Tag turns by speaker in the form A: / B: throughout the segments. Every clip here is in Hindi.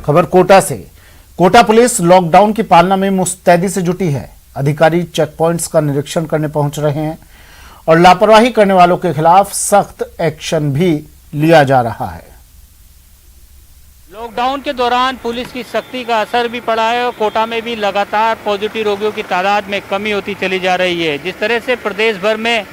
A: खबर कोटा से। कोटा पुलिस लॉकडाउन की पालना में मुस्तैदी से जुटी है। अधिकारी चेक पॉइंट्स का निरीक्षण करने पहुंच रहे हैं और लापरवाही करने वालों के खिलाफ सख्त एक्शन भी लिया जा रहा है।
B: लॉकडाउन के दौरान पुलिस की सख्ती का असर भी पड़ा है और कोटा में भी लगातार पॉजिटिव रोगियों की तादाद में कमी होती चली जा रही है। जिस तरह से प्रदेश भर में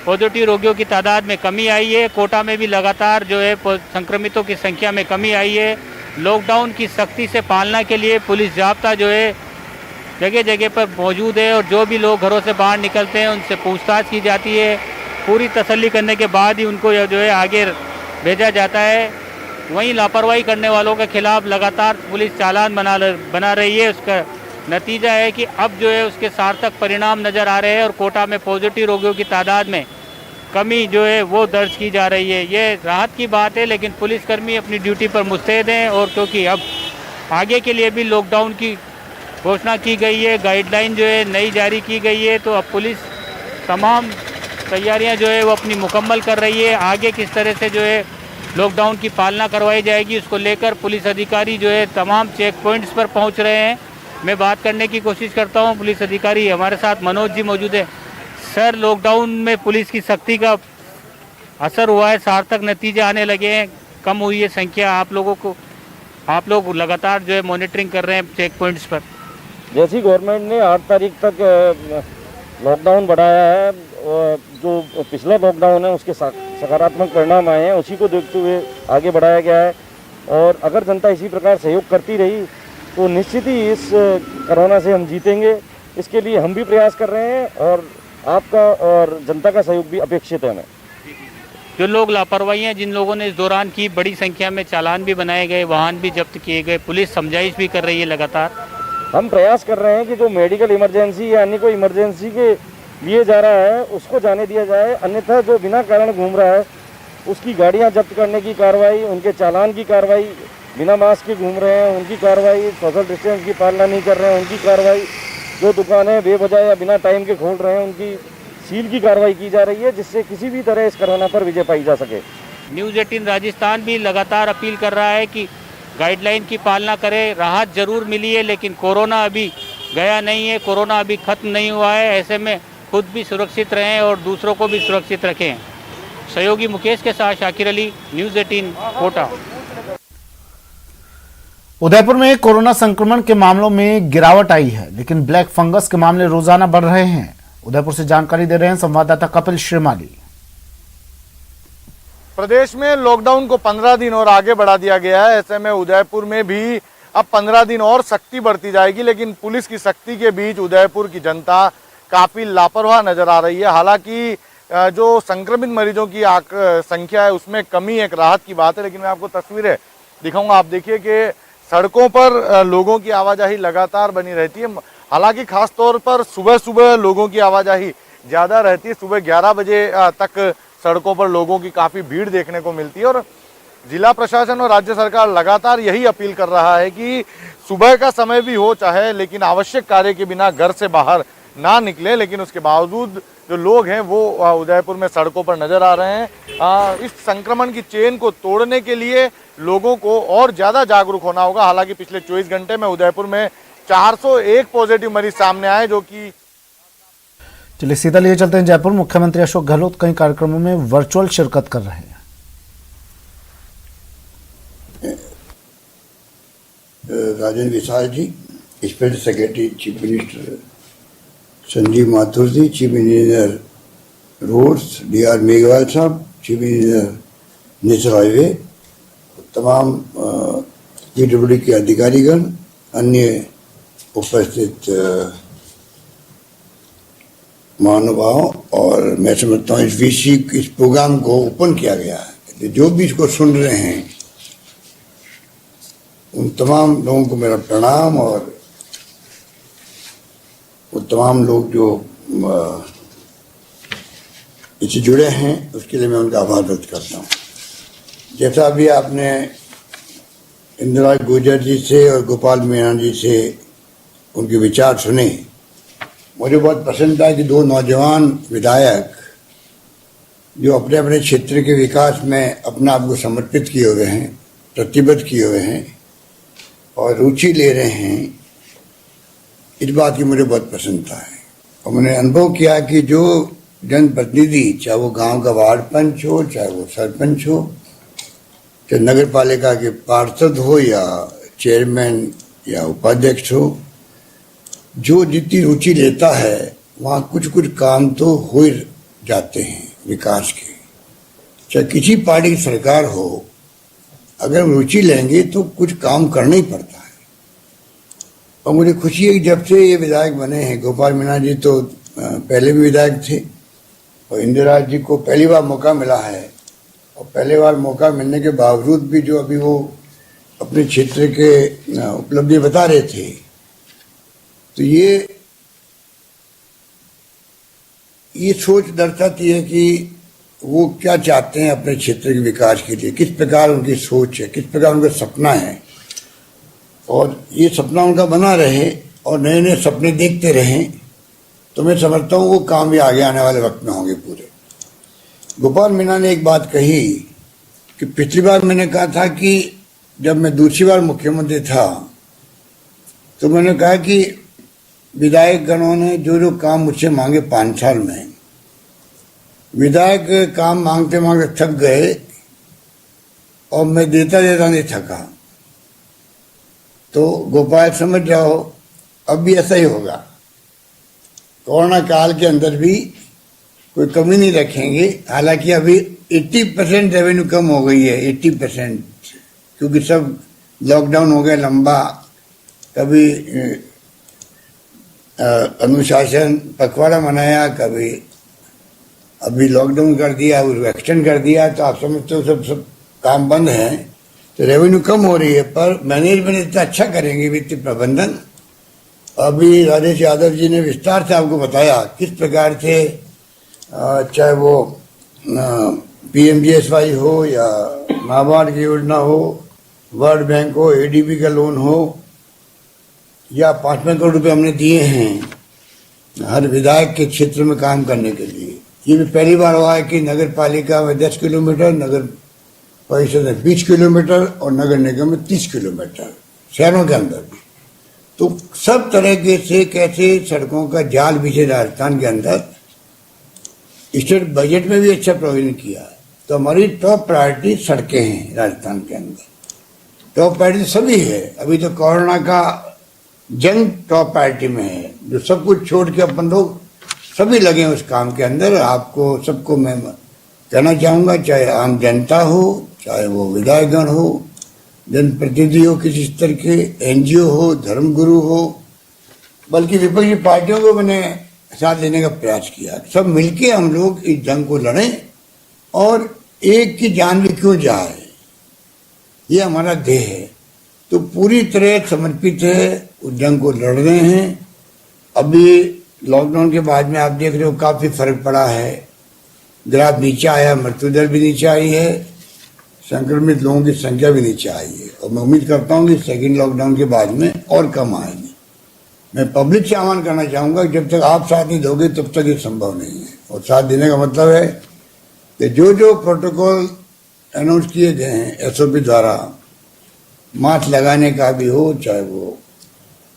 B: पॉजिटिव रोगियों की तादाद में कमी आई है, कोटा में भी लगातार जो है संक्रमितों की संख्या में कमी आई है। लॉकडाउन की सख्ती से पालना के लिए पुलिस जाब्ता जो है जगह जगह पर मौजूद है और जो भी लोग घरों से बाहर निकलते हैं उनसे पूछताछ की जाती है। पूरी तसल्ली करने के बाद ही उनको जो है आगे भेजा जाता है। वहीं लापरवाही करने वालों के खिलाफ लगातार पुलिस चालान बना रही है। उसका नतीजा है कि अब जो है उसके सार्थक परिणाम नज़र आ रहे हैं और कोटा में पॉजिटिव रोगियों की तादाद में कमी जो है वो दर्ज की जा रही है। ये राहत की बात है, लेकिन पुलिसकर्मी अपनी ड्यूटी पर मुस्तैद हैं और क्योंकि अब आगे के लिए भी लॉकडाउन की घोषणा की गई है, गाइडलाइन जो है नई जारी की गई है, तो अब पुलिस तमाम तैयारियां जो है वो अपनी मुकम्मल कर रही है। आगे किस तरह से जो है लॉकडाउन की पालना करवाई जाएगी उसको लेकर पुलिस अधिकारी जो है तमाम चेक पॉइंट्स पर पहुंच रहे हैं। मैं बात करने की कोशिश करता हूं। पुलिस अधिकारी हमारे साथ मनोज जी मौजूद है। सर, लॉकडाउन में पुलिस की सख्ती का असर हुआ है, सार्थक नतीजे आने लगे हैं, कम हुई है संख्या। आप लोग लगातार जो है मॉनिटरिंग कर रहे हैं चेक पॉइंट्स पर।
C: जैसी गवर्नमेंट ने 8 तारीख तक लॉकडाउन बढ़ाया है, जो पिछला लॉकडाउन है उसके सकारात्मक परिणाम आए हैं, उसी को देखते हुए आगे बढ़ाया गया है। और अगर जनता इसी प्रकार सहयोग करती रही तो निश्चित ही इस कोरोना से हम जीतेंगे। इसके लिए हम भी प्रयास कर रहे हैं और आपका और जनता का सहयोग भी अपेक्षित है।
B: जो लोग लापरवाही हैं, जिन लोगों ने इस दौरान की, बड़ी संख्या में चालान भी बनाए गए, वाहन भी जब्त किए गए, पुलिस समझाइश भी कर रही है लगातार।
C: हम प्रयास कर रहे हैं कि जो मेडिकल इमरजेंसी या अन्य कोई इमरजेंसी के लिए जा रहा है उसको जाने दिया जाए, अन्यथा जो बिना कारण घूम रहा है उसकी गाड़ियां जब्त करने की कार्रवाई, उनके चालान की कार्रवाई, बिना मास्क के घूम रहे हैं उनकी कार्रवाई, सोशल डिस्टेंस की पालना नहीं कर रहे हैं उनकी कार्रवाई, जो दुकानें बेवजह या बिना टाइम के खोल रहे हैं उनकी सील की कार्रवाई की जा रही है, जिससे किसी भी तरह इस कोरोना पर विजय पाई जा सके।
B: न्यूज़ 18 राजस्थान भी लगातार अपील कर रहा है कि गाइडलाइन की पालना करें। राहत जरूर मिली है, लेकिन कोरोना अभी गया नहीं है, कोरोना अभी खत्म नहीं हुआ है। ऐसे में खुद भी सुरक्षित रहें और दूसरों को भी सुरक्षित रखें। सहयोगी मुकेश के साथ शाकिर अली, न्यूज़ 18 कोटा।
A: उदयपुर में कोरोना संक्रमण के मामलों में गिरावट आई है, लेकिन ब्लैक फंगस के मामले रोजाना बढ़ रहे हैं। उदयपुर से जानकारी दे रहे हैं संवाददाता कपिल श्रीमाली।
D: प्रदेश में लॉकडाउन को 15 दिन और आगे बढ़ा दिया गया है। ऐसे में उदयपुर में भी अब 15 दिन और सख्ती बढ़ती जाएगी, लेकिन पुलिस की सख्ती के बीच उदयपुर की जनता काफी लापरवाह नजर आ रही है। हालांकि जो संक्रमित मरीजों की संख्या है उसमें कमी एक राहत की बात है, लेकिन मैं आपको तस्वीरें दिखाऊंगा। आप देखिए कि सड़कों पर लोगों की आवाजाही लगातार बनी रहती है। हालांकि खास तौर पर सुबह सुबह लोगों की आवाजाही ज़्यादा रहती है। सुबह 11 बजे तक सड़कों पर लोगों की काफ़ी भीड़ देखने को मिलती है और जिला प्रशासन और राज्य सरकार लगातार यही अपील कर रहा है कि सुबह का समय भी हो चाहे, लेकिन आवश्यक कार्य के बिना घर से बाहर ना निकले। लेकिन उसके बावजूद जो लोग हैं वो उदयपुर में सड़कों पर नजर आ रहे हैं। इस संक्रमण की चेन को तोड़ने के लिए लोगों को और ज़्यादा जागरूक होना होगा। हालांकि पिछले 24 घंटे में उदयपुर में 401 पॉजिटिव मरीज सामने आए, जो कि
A: चलिए सीधा लिए चलते हैं जयपुर। मुख्यमंत्री अशोक गहलोत कई कार्यक्रमों में वर्चुअल शिरकत कर रहे हैं।
E: Rajendra Vishal ji, special secretary chief minister Sanjeev Mathur ji, chief engineer roads DR Meghwal साहब, चीफ इंजीनियर नेशनल हाईवे, तमाम PWD के अधिकारीगण, अन्य उपस्थित महानुभाव, और मैं समझता हूँ इस प्रोग्राम को ओपन किया गया है। जो भी इसको सुन रहे हैं उन तमाम लोगों को मेरा प्रणाम, और वो तमाम लोग जो इससे जुड़े हैं उसके लिए मैं उनका आभार व्यक्त करता हूँ। जैसा अभी आपने इंदिरा गुर्जर जी से और गोपाल मीणा जी से उनके विचार सुने, मुझे बहुत पसंद था कि दो नौजवान विधायक जो अपने अपने क्षेत्र के विकास में अपना आप को समर्पित किए हुए हैं, प्रतिबद्ध किए हुए हैं, और रुचि ले रहे हैं, इस बात की मुझे बहुत प्रसन्नता है। और मैंने अनुभव किया कि जो जनप्रतिनिधि, चाहे वो गांव का वार्ड पंच हो, चाहे वो सरपंच हो, चाहे नगर पालिका के पार्षद हो या चेयरमैन या उपाध्यक्ष हो, जो जितनी रुचि लेता है वहाँ कुछ कुछ काम तो हो ही जाते हैं विकास के। चाहे किसी पार्टी की सरकार हो, अगर हम रुचि लेंगे तो कुछ काम करना ही पड़ता है। और मुझे खुशी है कि जब से ये विधायक बने हैं, गोपाल मीणा जी तो पहले भी विधायक थे, और इंदिरा जी को पहली बार मौका मिला है, और पहली बार मौका मिलने के बावजूद भी जो अभी वो अपने क्षेत्र के उपलब्धि बता रहे थे, तो ये सोच दर्शाती है कि वो क्या चाहते हैं अपने क्षेत्र के विकास के लिए, किस प्रकार उनकी सोच है, किस प्रकार उनका सपना है, और ये सपना उनका बना रहे और नए नए सपने देखते रहें, तो मैं समझता हूँ वो काम भी आगे आने वाले वक्त में होंगे पूरे। गोपाल मीणा ने एक बात कही कि पिछली बार मैंने कहा था कि जब मैं दूसरी बार मुख्यमंत्री था तो मैंने कहा कि विधायक गणों ने जो जो काम मुझसे मांगे 5 साल में, विधायक काम मांगते मांगते थक गए और मैं देता देता नहीं थका। तो गोपाल समझ जाओ अब भी ऐसा ही होगा। कोरोना काल के अंदर भी कोई कमी नहीं रखेंगे। हालांकि अभी 80% रेवेन्यू कम हो गई है, 80%, क्योंकि सब लॉकडाउन हो गया लंबा। कभी अनुशासन पखवाड़ा मनाया, कभी अभी लॉकडाउन कर दिया, उसको एक्सटेंड कर दिया, तो आप समझते हो सब काम बंद है, तो रेवेन्यू कम हो रही है। पर मैनेजमेंट इतना अच्छा करेंगे, वित्तीय प्रबंधन। अभी राजेश यादव जी ने विस्तार से आपको बताया किस प्रकार से, चाहे वो PMGSY हो या नाबार्ड की योजना हो, वर्ल्ड बैंक हो, ADB का लोन हो, या 5 करोड़ रुपए हमने दिए हैं हर विधायक के क्षेत्र में काम करने के लिए। ये भी पहली बार हुआ है कि नगर पालिका में 10 किलोमीटर, नगर परिषद में 20 किलोमीटर और नगर निगम में 30 किलोमीटर, शहरों के अंदर भी। तो सब तरह के से कैसे सड़कों का जाल बिछे राजस्थान के अंदर। स्टेट बजट में भी अच्छा प्रोविजन किया है। तो हमारी टॉप प्रायोरिटी सड़कें हैं राजस्थान के अंदर, टॉप प्रायोरिटी सभी है। अभी तो कोरोना का जंग टॉप प्रायोरिटी में है, जो सब कुछ छोड़ के अपन लोग सभी लगे हैं उस काम के अंदर। आपको सबको मैं कहना चाहूँगा, चाहे आम जनता हो, चाहे वो विधायकगण हो, जनप्रतिनिधि हो किसी स्तर के, NGO हो, धर्मगुरु हो, बल्कि विपक्षी पार्टियों को मैंने साथ देने का प्रयास किया। सब मिलके हम लोग इस जंग को लड़ें, और एक की जान भी क्यों जाए, ये हमारा ध्येय है। तो पूरी तरह समर्पित है, उस जंग को लड़ रहे हैं। अभी लॉकडाउन के बाद में आप देख रहे हो काफ़ी फर्क पड़ा है, ग्राफ नीचे आया, मृत्यु दर भी नीचे आई है, संक्रमित लोगों की संख्या भी नीचे आई है। और मैं उम्मीद करता हूँ कि सेकेंड लॉकडाउन के बाद में और कम आएगी। मैं पब्लिक से आह्वान करना चाहूँगा, जब तक आप साथ नहीं दोगे तब तक ये संभव नहीं है। और साथ देने का मतलब है कि जो जो प्रोटोकॉल अनाउंस किए गए हैं SOP द्वारा, मास्क लगाने का भी हो, चाहे वो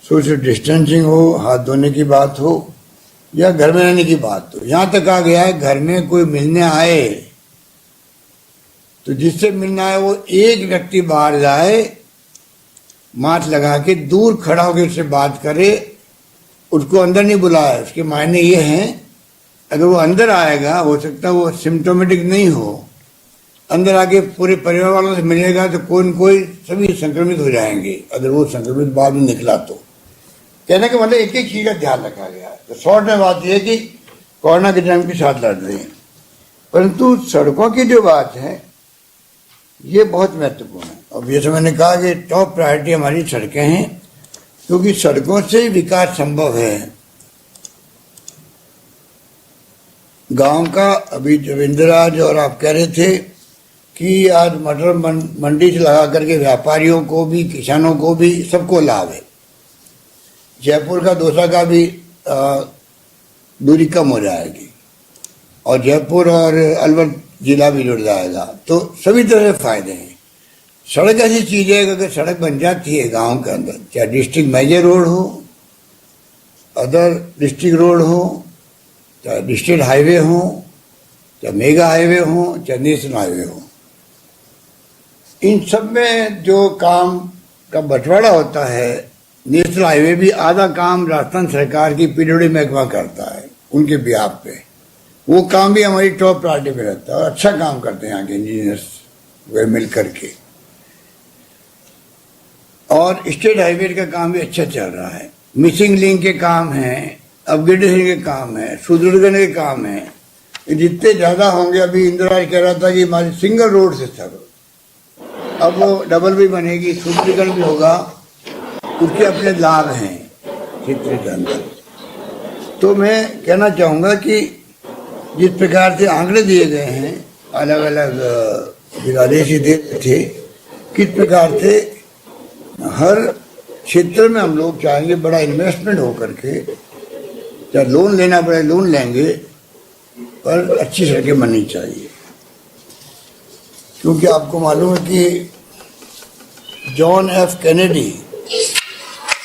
E: सोशल डिस्टेंसिंग हो, हाथ धोने की बात हो, या घर में रहने की बात हो। यहाँ तक आ गया है, घर में कोई मिलने आए तो जिससे मिलना है वो एक व्यक्ति बाहर जाए, मास्क लगा के दूर खड़ा होकर उससे बात करे, उसको अंदर नहीं बुलाए। उसके मायने ये हैं, अगर वो अंदर आएगा, हो सकता है वो सिम्टोमेटिक नहीं हो, अंदर आके पूरे परिवार वालों से मिलेगा तो कोई न कोई सभी संक्रमित हो जाएंगे। अगर वो संक्रमित बाद में निकला तो कहने का मतलब एक एक चीज का ध्यान रखा गया है। तो शॉर्ट में बात यह है कि कोरोना के टाइम के साथ लड़ रहे हैं, परंतु सड़कों की जो बात है ये बहुत महत्वपूर्ण है। और जैसे मैंने कहा कि टॉप प्रायोरिटी हमारी सड़कें हैं, क्योंकि सड़कों से ही विकास संभव है। गांव का अभी जब इंदिराज और आप कह रहे थे कि आज मटर मंडी से लगा करके व्यापारियों को भी, किसानों को भी, सबको लाभ है। जयपुर का दौसा का भी दूरी कम हो जाएगी, और जयपुर और अलवर जिला भी जुड़ जाएगा, तो सभी तरह से फायदे हैं। सड़क ऐसी चीज है कि अगर सड़क बन जाती है गांव के अंदर, चाहे डिस्ट्रिक्ट मेजर रोड हो, अदर डिस्ट्रिक्ट रोड हो, चाहे डिस्ट्रिक्ट हाईवे हो, चाहे मेगा हाईवे हो, चाहे नेशनल हाईवे हो, इन सब में जो काम का बंटवारा होता है, नेशनल हाईवे भी आधा काम राजस्थान सरकार की पीडब्ल्यूडी महकमा करता है उनके बिहाफ पे। वो काम भी हमारी टॉप प्रायोरिटी पे रहता है और अच्छा काम करते हैं यहाँ के इंजीनियर्स वे मिल करके। और स्टेट हाईवे का काम भी अच्छा चल रहा है, मिसिंग लिंक के काम है, अपग्रेडेशन के काम है, सुदृढ़ीकरण के काम है। जितने ज्यादा होंगे, अभी इंदिराज कह रहा था कि हमारी सिंगल रोड से सब, अब वो डबल भी बनेगी, सुदृढ़ीकरण भी होगा, उसके अपने लाभ हैं क्षेत्र के अंदर। तो मैं कहना चाहूँगा कि जिस प्रकार से आंकड़े दिए गए हैं, अलग अलग जिलाधीश दे थे, किस प्रकार से हर क्षेत्र में हम लोग चाहेंगे बड़ा इन्वेस्टमेंट हो करके, चाहे लोन लेना पड़े लोन लेंगे, पर अच्छी सड़कें बननी चाहिए। क्योंकि आपको मालूम है कि जॉन एफ कैनेडी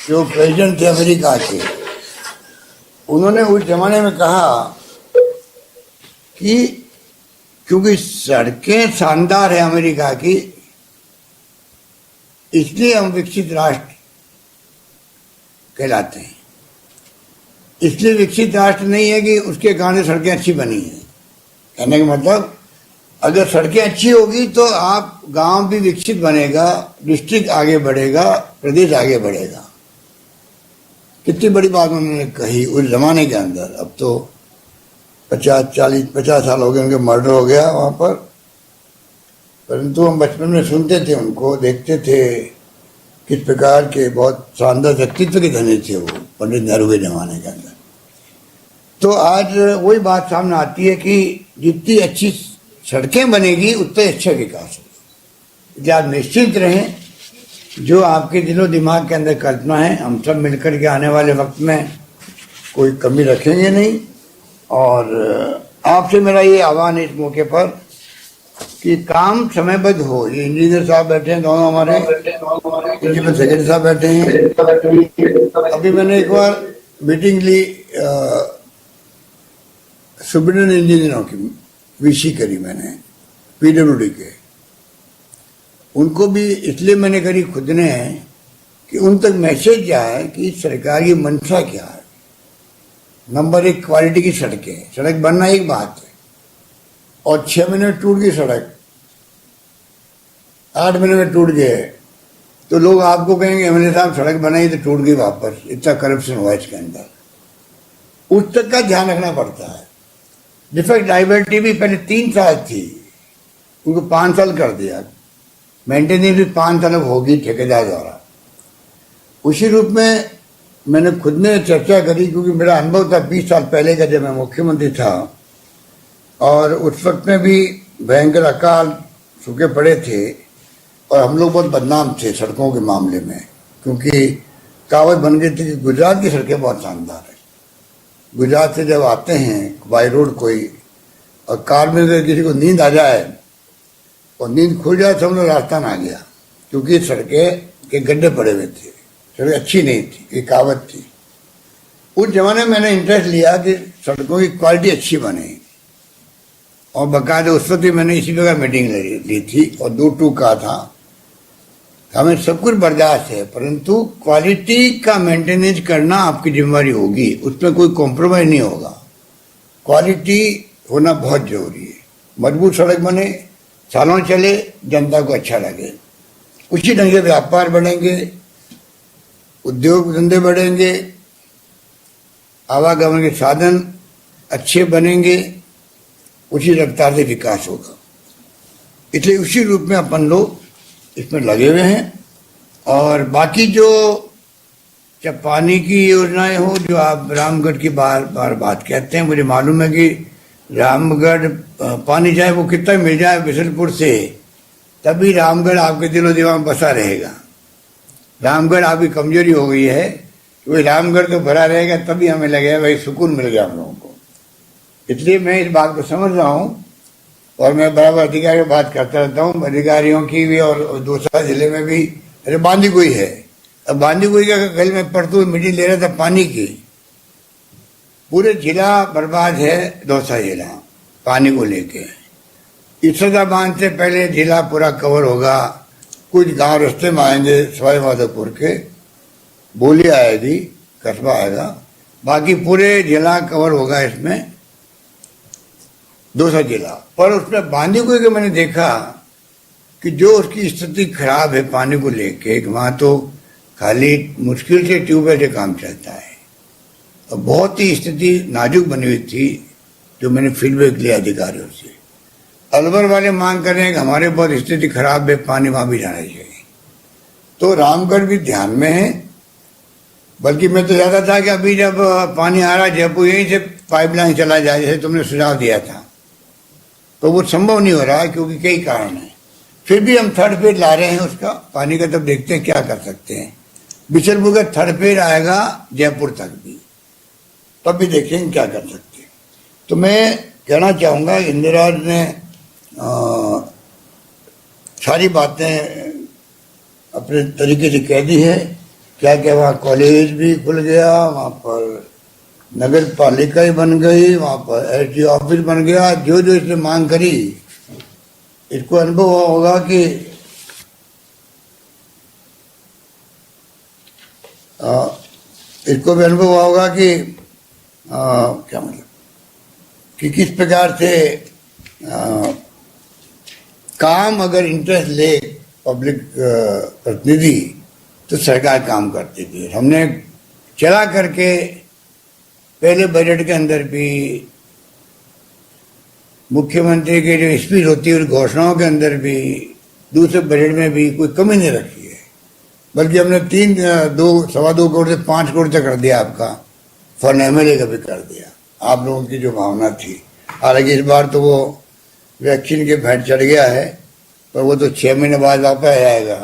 E: जो प्रेसिडेंट थे अमेरिका के, उन्होंने उस जमाने में कहा कि क्योंकि सड़कें शानदार है अमेरिका की, इसलिए हम विकसित राष्ट्र कहलाते हैं। इसलिए विकसित राष्ट्र नहीं है कि उसके कारण सड़कें अच्छी बनी हैं। कहने का मतलब, अगर सड़कें अच्छी होगी तो आप गांव भी विकसित बनेगा, डिस्ट्रिक्ट आगे बढ़ेगा, प्रदेश आगे बढ़ेगा। कितनी बड़ी बात उन्होंने कही उस जमाने के अंदर। अब तो 50 साल हो गए उनके मर्डर हो गया वहां पर, परंतु हम बचपन में सुनते थे उनको, देखते थे किस प्रकार के बहुत शानदार व्यक्तित्व के धनी थे वो पंडित नेहरू के जमाने के अंदर। तो आज वही बात सामने आती है कि जितनी अच्छी सड़कें बनेगी उतना अच्छा विकास होगा। इसलिए आप निश्चिंत रहें, जो आपके दिलो दिमाग के अंदर कल्पना है, हम सब मिलकर के आने वाले वक्त में कोई कमी रखेंगे नहीं। और आपसे मेरा ये आह्वान है इस मौके पर कि काम समयबद्ध हो। ये इंजीनियर साहब बैठे हैं दोनों हमारे, प्रिंसिपल सेक्रेटरी साहब बैठे हैं। अभी मैंने एक बार मीटिंग ली सुब्रमण्यम इंजीनियरों की, वीसी करी मैंने पीडब्ल्यूडी के। उनको भी इसलिए मैंने करी खुद ने कि उन तक मैसेज जाए कि सरकार की मंशा क्या है। नंबर एक, क्वालिटी की सड़कें, सड़क बनना एक बात है, और 6 महीने में टूट गई सड़क, 8 महीने में टूट गए, तो लोग आपको कहेंगे एमएलए साहब सड़क बनाई तो टूट गई वापस, इतना करप्शन हुआ इसके अंदर। उस तक का ध्यान रखना पड़ता है। डिफेक्ट लायबिलिटी भी पहले 3 साल थी, उनको 5 साल कर दिया। मेंटेनेंस भी 5 साल होगी ठेकेदार द्वारा। उसी रूप में मैंने खुद ने चर्चा करी, क्योंकि मेरा अनुभव था 20 साल पहले का, जब मैं मुख्यमंत्री था, और उस वक्त में भी भयंकर अकाल सूखे पड़े थे और हम लोग बहुत बदनाम थे सड़कों के मामले में, क्योंकि कहावत बन गई थी कि गुजरात की सड़कें बहुत शानदार है। गुजरात से जब आते हैं बाई रोड कोई, और कार में अगर किसी को नींद आ जाए और नींद खुल जाए तो हम लोग राजस्थान आ गया, क्योंकि सड़कें के गड्ढे पड़े हुए थे, सड़क अच्छी नहीं थी, ये कहावत थी। उस जमाने में मैंने इंटरेस्ट लिया कि सड़कों की क्वालिटी अच्छी बने, और बाकायदा उस वक्त भी मैंने इसी प्रकार मीटिंग ली थी और 2-2 कहा था। हमें सब कुछ बर्दाश्त है, परंतु क्वालिटी का मेंटेनेंस करना आपकी जिम्मेवारी होगी, उसमें कोई कॉम्प्रोमाइज नहीं होगा। क्वालिटी होना बहुत जरूरी है। मजबूत सड़क बने, सालों चले, जनता को अच्छा लगे, उसी ढंग से व्यापार बढ़ेंगे, उद्योग धंधे बढ़ेंगे, आवागमन के साधन अच्छे बनेंगे, उसी रफ्तार से विकास होगा। इसलिए उसी रूप में अपन लोग इसमें लगे हुए हैं। और बाकी जो चाहे पानी की योजनाएं हो, जो आप रामगढ़ की बार बार बात कहते हैं, मुझे मालूम है कि रामगढ़ पानी चाहे वो कितना मिल जाए बिशनपुर से, तभी रामगढ़ आपके दिलो दिमाग में बसा रहेगा। रामगढ़ आपकी कमजोरी हो गई है, वही रामगढ़ तो भरा रहेगा, तभी हमें लगेगा भाई सुकून मिल गया हम लोगों को। इसलिए मैं इस बात को समझ रहा हूँ और मैं बराबर अधिकारियों से बात करता रहता हूँ, अधिकारियों की भी और दूसरा जिले में भी। अरे बांदीकुई है, अब बांदीकुई का कल मैं परसों मीटिंग ले रहा था पानी की, पूरे जिला बर्बाद है, दौसा जिला पानी को लेके। इसदा बांध से पहले जिला पूरा कवर होगा, कुछ गांव रास्ते में आएंगे, सवाई माधोपुर के बोली आएगी, कस्बा आएगा, बाकी पूरे जिला कवर होगा इसमें, दौसा जिला। पर उसमें बांदीकुई के मैंने देखा कि जो उसकी स्थिति खराब है पानी को लेके, वहां तो खाली मुश्किल से ट्यूबवेल से काम चलता है, और बहुत ही स्थिति नाजुक बनी हुई थी, जो मैंने फीडबैक लिया अधिकारियों से। अलवर वाले मांग कर रहे हैं कि हमारे बहुत स्थिति खराब है, पानी वहां भी जाना चाहिए। तो रामगढ़ भी ध्यान में है, बल्कि मैं तो चाहता था कि अभी जब पानी आ रहा है जयपुर यहीं से पाइपलाइन चला जाए, जैसे तुमने सुझाव दिया था, तो वो संभव नहीं हो रहा है क्योंकि कई कारण हैं। फिर भी हम थर्ड फेज ला रहे हैं उसका पानी का, तब देखते हैं क्या कर सकते हैं। बिशनपुर का थर्ड फेज आएगा जयपुर तक भी, तब भी देखेंगे क्या कर सकते हैं। तो मैं कहना चाहूँगा, इंदिरा ने सारी बातें अपने तरीके से कह दी है। क्या क्या वहाँ कॉलेज भी खुल गया, वहाँ पर नगर पालिका ही बन गई, वहाँ पर एसडी ऑफिस बन गया, जो जो इसने मांग करी, इसको अनुभव होगा कि इसको भी अनुभव होगा कि क्या मतलब कि किस प्रकार से काम अगर इंटरेस्ट ले पब्लिक प्रतिनिधि तो सरकार काम करती थी। हमने चला करके पहले बजट के अंदर भी, मुख्यमंत्री की जो स्पीच होती है उस घोषणाओं के अंदर भी, दूसरे बजट में भी कोई कमी नहीं रखी है, बल्कि हमने 2.25 करोड़ से 5 करोड़ तक कर दिया, आपका फंड एमएलए का भी कर दिया, आप लोगों की जो भावना थी। हालांकि इस बार तो वो वैक्सीन के भेंट चढ़ गया है, पर वो तो 6 महीने बाद वापस आएगा,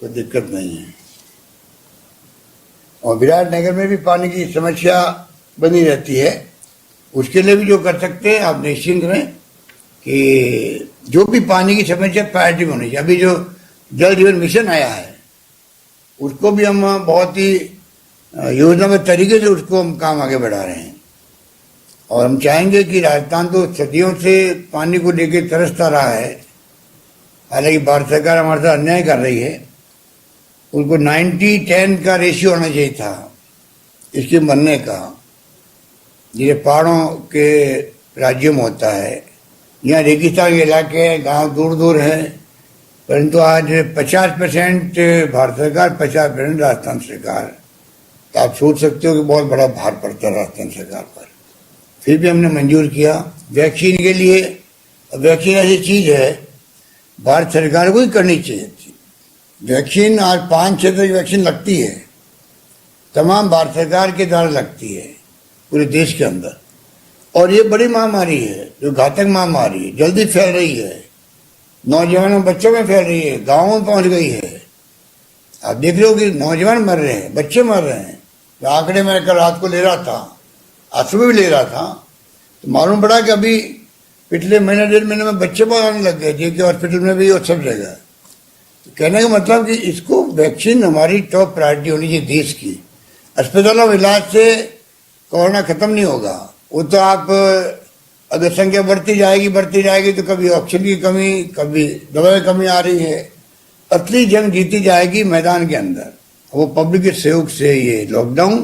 E: कोई दिक्कत नहीं है। और विराटनगर में भी पानी की समस्या बनी रहती है, उसके लिए भी जो कर सकते हैं आप निश्चिंत रहें कि जो भी पानी की समस्या प्रायोरिटी में होनी चाहिए। अभी जो जल जीवन मिशन आया है उसको भी हम बहुत ही योजनाबद्ध तरीके से उसको हम काम आगे बढ़ा रहे हैं, और हम चाहेंगे कि राजस्थान तो सदियों से पानी को लेकर तरसता रहा है। हालांकि भारत सरकार हमारे साथ अन्याय कर रही है, उनको 90-10 का रेशियो होना चाहिए था इसके बनने का, जैसे पहाड़ों के राज्यों में होता है। यहाँ रेगिस्तान के इलाके हैं, गांव दूर दूर हैं, परंतु आज 50% भारत सरकार, 50% राजस्थान सरकार। तो आप सोच सकते हो कि बहुत बड़ा भार पड़ता है राजस्थान सरकार पर। फिर भी हमने मंजूर किया वैक्सीन के लिए। वैक्सीन ऐसी चीज़ है भारत सरकार को ही करनी चाहिए थी। वैक्सीन आज 5-6 तरह की वैक्सीन लगती है, तमाम भारत सरकार के द्वारा लगती है पूरे देश के अंदर, और ये बड़ी महामारी है जो घातक महामारी है, जल्दी फैल रही है, नौजवानों बच्चों में फैल रही है, गाँवों में पहुँच गई है। आप देख रहे हो कि नौजवान मर रहे हैं, बच्चे मर रहे हैं। आंकड़े मैं कल रात को ले रहा था, आज सुबह भी ले रहा था, तो मालूम पड़ा कि अभी पिछले महीने 1.5 महीने में बच्चे बहुत आने लग गए, जेके हॉस्पिटल में भी और सब जगह। तो कहने का मतलब कि इसको वैक्सीन हमारी टॉप प्रायोरिटी होनी चाहिए देश की। अस्पतालों में इलाज से कोरोना खत्म नहीं होगा, वो तो आप अगर संख्या बढ़ती जाएगी तो कभी ऑक्सीजन की कमी, कभी दवा की कमी आ रही है। असली जंग जीती जाएगी मैदान के अंदर, वो पब्लिक के सहयोग से। ये लॉकडाउन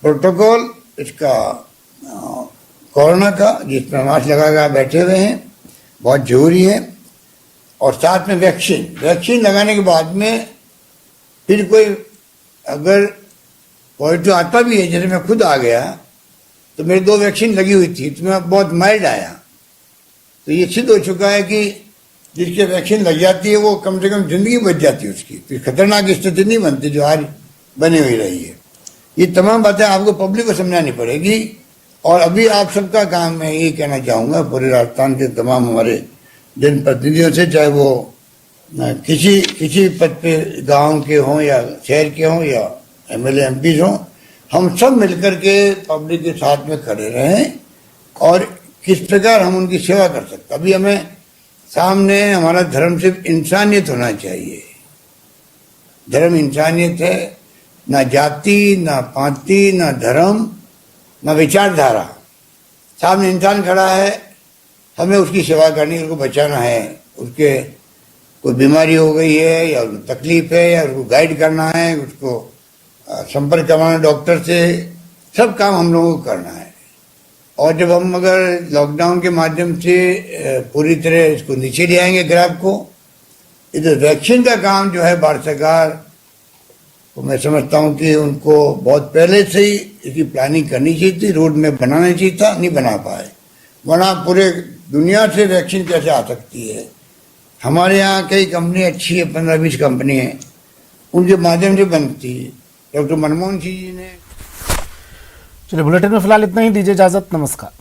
E: प्रोटोकॉल इसका कोरोना का, जिसमें मास्क लगा बैठे हुए हैं, बहुत जरूरी है। और साथ में वैक्सीन लगाने के बाद में फिर कोई अगर पॉजिटिव आता भी है, जैसे मैं खुद आ गया तो मेरी 2 वैक्सीन लगी हुई थी, तो मैं बहुत माइल्ड आया। तो ये सिद्ध हो चुका है कि जिसके वैक्सीन लग जाती है वो कम से कम जिंदगी बच जाती है उसकी, फिर खतरनाक स्थिति नहीं बनती जो आज बनी हुई रही है। ये तमाम बातें आपको पब्लिक को समझानी पड़ेगी, और अभी आप सबका काम मैं ये कहना चाहूँगा पूरे राजस्थान के तमाम हमारे जनप्रतिनिधियों से, चाहे वो किसी पद पे गांव के हों या शहर के हों या एमएलए एमपी हों, हम सब मिलकर के पब्लिक के साथ में खड़े रहें और किस प्रकार हम उनकी सेवा कर सकते। अभी हमें सामने हमारा धर्म सिर्फ इंसानियत होना चाहिए। धर्म इंसानियत है, ना जाति, ना पाति, ना धर्म, ना विचारधारा। सामने इंसान खड़ा है, हमें उसकी सेवा करनी है, उसको बचाना है। उसके कोई बीमारी हो गई है या उसको तकलीफ है या उसको गाइड करना है, उसको संपर्क करवाना डॉक्टर से, सब काम हम लोगों को करना है। और जब हम अगर लॉकडाउन के माध्यम से पूरी तरह इसको नीचे ले आएंगे ग्राफ को, इधर वैक्सीन का काम जो है भारत सरकार तो मैं समझता हूँ कि उनको बहुत पहले से ही इसकी प्लानिंग करनी चाहिए थी, रोड में बनाना चाहिए था, नहीं बना पाए। वरना पूरे दुनिया से वैक्सीन कैसे आ सकती है। हमारे यहाँ कई कंपनी अच्छी है, 15-20 कंपनी है, उनके माध्यम से बनती है। डॉक्टर मनमोहन सिंह जी ने।
A: चलिए बुलेटिन में फिलहाल इतना ही, दीजिए इजाजत, नमस्कार।